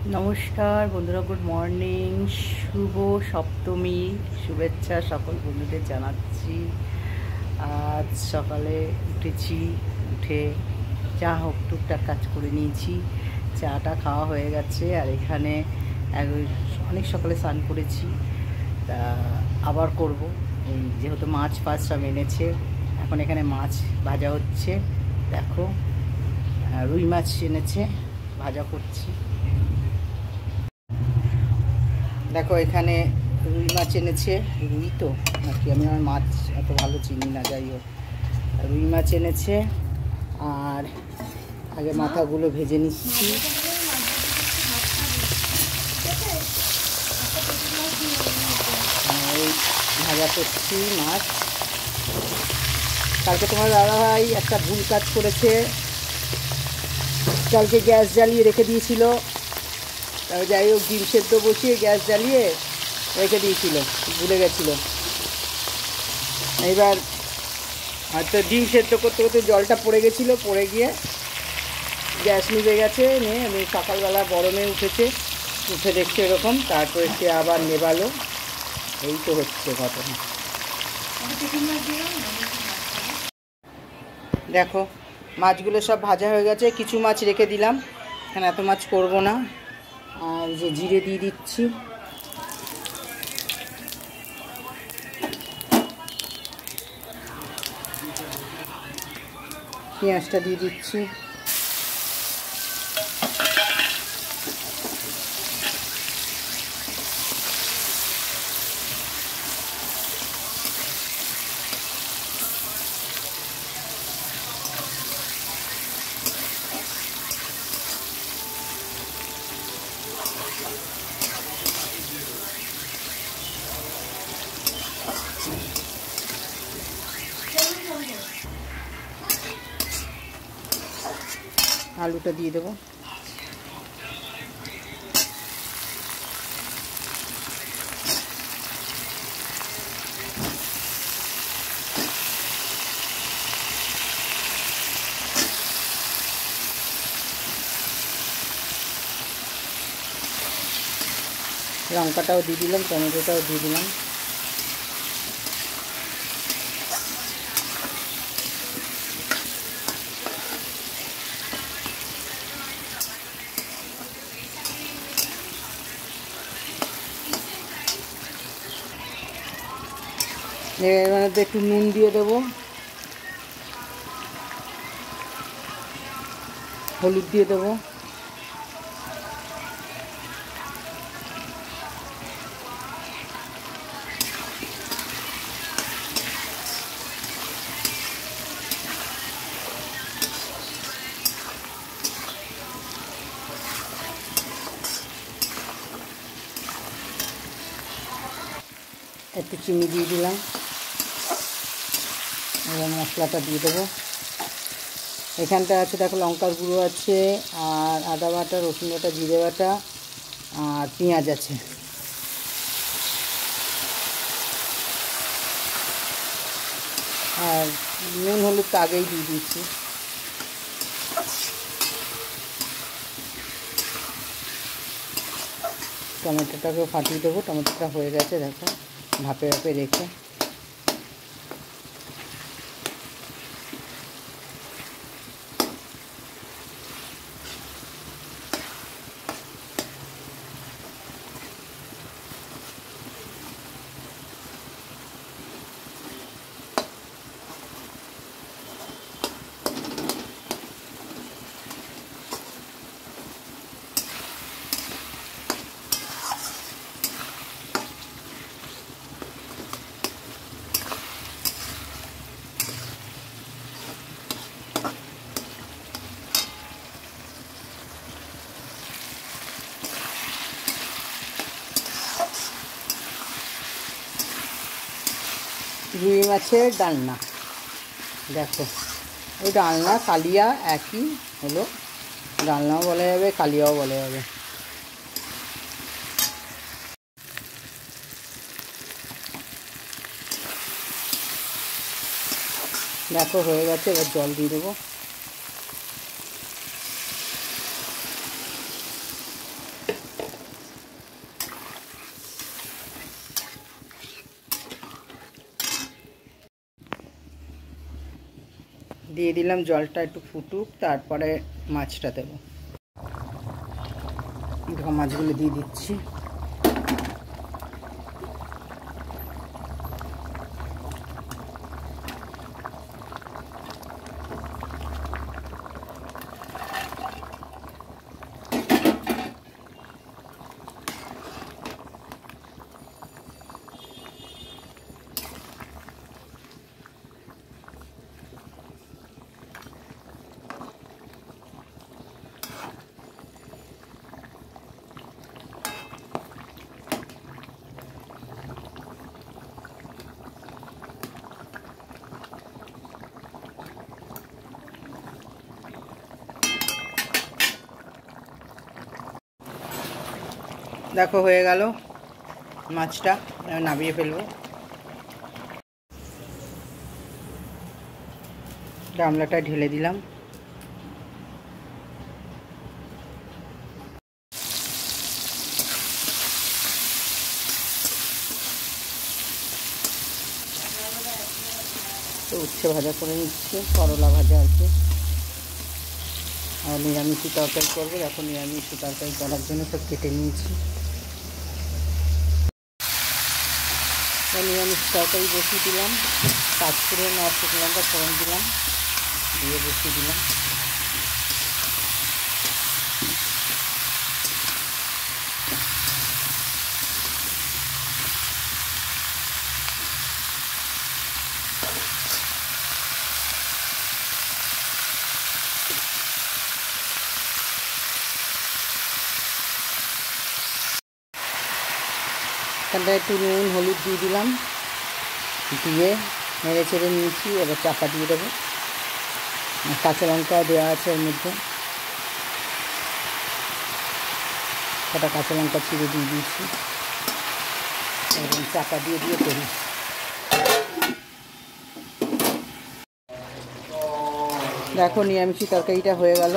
नमस्कार बंधुरा good morning शुभ सप्तमी शुभेच्छा सकल बंधुदेर जानाচ্ছি। आज सकाले उठेছি, उठे যা হোক টুকটাক কাজ করে নিয়েছি। চাটা খাওয়া হয়ে গেছে আর এখানে অনেক সকালে স্নান করেছি, তা আবার করব। এই যেহেতু মাছ ফাছ সব এনেছে, এখন এখানে মাছ ভাজা হচ্ছে। দেখো রুই মাছ এনেছে, ভাজা করছি। দেখো এখানে রুই মাছ এনেছে, রুই তো নাকি আমি আমার মাছ এত ভালো চিনি না, যাই হোক রুই মাছ এনেছে। আর আগে মাথাগুলো ভেজে নিচ্ছি। এই ভাজা করছি মাছ। কালকে তোমার দাদাভাই একটা ভুল কাজ করেছে, কালকে গ্যাস জ্বালিয়ে রেখে দিয়েছিল। তবে যাই হোক ডিম সেদ্ধ বসিয়ে গ্যাস জ্বালিয়ে রেখে দিয়েছিল, ভুলে গেছিল। এইবার হয়তো ডিম সেদ্ধ করতে করতে জলটা পড়ে গেছিলো, পড়ে গিয়ে গ্যাস নিভে গেছে। নিয়ে আমি সকালবেলা গরমে উঠেছে, উঠে দেখছে এরকম, তারপরে সে আবার নেভালো। এই তো হচ্ছে ঘটনা। দেখো মাছগুলো সব ভাজা হয়ে গেছে, কিছু মাছ রেখে দিলাম, এখানে এত মাছ করবো না। আর যে জিরে দিয়ে দিচ্ছি, পেঁয়াজটা দিয়ে দিচ্ছি, আলুটা দিয়ে দেবো। লঙ্কাটাও দিয়ে দিলাম, টমেটোটাও দিয়ে দিলাম। এর মধ্যে একটু নুন দিয়ে দেবো, হলুদ দিয়ে দেবো, একটু চিনি দিয়ে দিলাম। এবার মশলাটা দিয়ে দেবো। এখানটা আছে দেখো লঙ্কার গুঁড়ো আছে, আর আদা বাটা, রসুন বাটা, জিরে বাটা, আর পেঁয়াজ আছে। আর নুন হলুদ তো আগেই দিয়ে দিয়েছি। টমেটোটাকেও ফাটিয়ে দেবো, টমেটোটা হয়ে গেছে দেখো, ভাপে ভাপে রেখে। রুই মাছের ডালনা, দেখো ওই ডালনা কালিয়া একই হলো, ডালনাও বলা যাবে কালিয়াও বলা যাবে। দেখো হয়ে গেছে, এবার জল দিয়ে দেবো। দিয়ে দিলাম, জলটা একটু ফুটুক, তারপরে মাছটা দেবো। দেখো মাছগুলো দিয়ে দিচ্ছি। দেখো হয়ে গেল মাছটা, নামিয়ে ফেলবো। গামলাটা ঢেলে দিলাম। তো উচ্ছে ভাজা করে নিচ্ছে, করলা ভাজা আছে, আর নিরামিষি তরকারি করবো। এখন নিরামিষি তরকারি করার জন্য সব কেটে নিয়েছি। নিরামিষ তরকারি বসিয়ে দিলাম, পাঁচফোড়ন আর শুকনো লঙ্কা ফোড়ন দিলাম, দিয়ে বসিয়ে দিলাম। এখানটায় একটু নুন হলুদ দিয়ে দিলাম, দিয়ে নেড়ে চেড়ে নিয়েছি। এবার চাপা দিয়ে দেবো। কাঁচা লঙ্কা দেওয়া আছে এর মধ্যে, কটা কাঁচা লঙ্কা চিড়ে দিয়ে দিয়েছি। এবং চাপা দিয়ে দিয়ে করি। দেখো নিরামিষি তরকারিটা হয়ে গেল।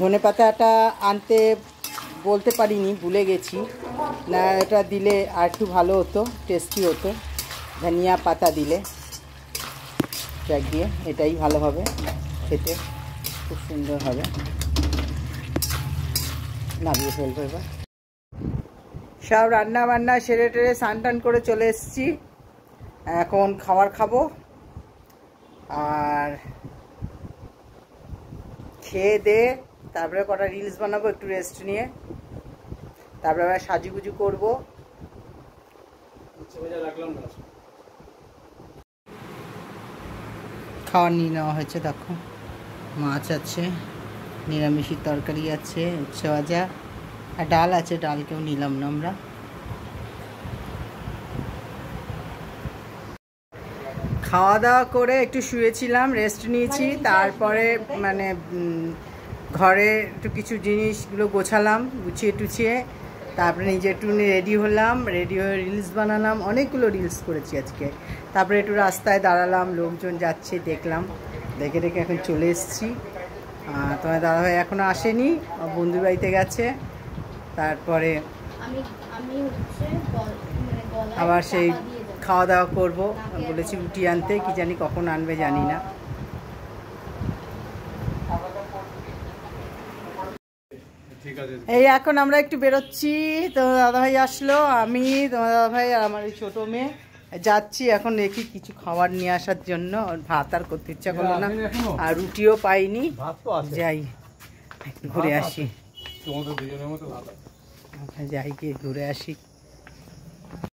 ধনেপাতাটা আনতে বলতে পারিনি, ভুলে গেছি। না এটা দিলে আর একটু ভালো হতো, টেস্টি হতো। ধনিয়া পাতা দিলে যাক দিয়ে এটাই ভালো হবে, খেতে খুব সুন্দর হবে। নামিয়ে ফেলবো এবার। সব রান্না বান্না সেরে টেরে স্নান টান করে চলে এসেছি। এখন খাবার খাবো, আর খেয়ে দে তারপরে কটা রিলস বানাবো, একটু রেস্ট নিয়ে। তারপরে আবার সাজুগুজু করবো। খাওয়ার নিয়ে নেওয়া হয়েছে। দেখো মাছ আছে, নিরামিষের তরকারি আছে, উচ্ছে ভাজা, আর ডাল আছে। ডালকেও নিলাম না আমরা। খাওয়া দাওয়া করে একটু শুয়েছিলাম, রেস্ট নিয়েছি। তারপরে মানে ঘরে একটু কিছু জিনিসগুলো গোছালাম, গুছিয়ে টুছিয়ে তারপরে নিজে একটু রেডি হলাম। রেডি হয়ে রিলস বানালাম, অনেকগুলো রিলস করেছি আজকে। তারপরে একটু রাস্তায় দাঁড়ালাম, লোকজন যাচ্ছে দেখলাম, দেখে দেখে এখন চলে এসেছি। তোমার দাদাভাই এখনও আসেনি, বন্ধুর বাড়িতে গেছে। তারপরে আবার সেই খাওয়া দাওয়া করবো। বলেছি রুটি আনতে, কি জানি কখন আনবে জানি না। এই এখন আমরা একটু বেরোচ্ছি। তোমার দাদাভাই আসলো, আমি, তোমার দাদাভাই আর আমার এই ছোটো মেয়ে যাচ্ছি। এখন দেখি কিছু খাবার নিয়ে আসার জন্য। ভাত আর করতে ইচ্ছা করলো না, আর রুটিও পাইনি। যাই ঘুরে আসি, যাই গিয়ে ঘুরে আসি।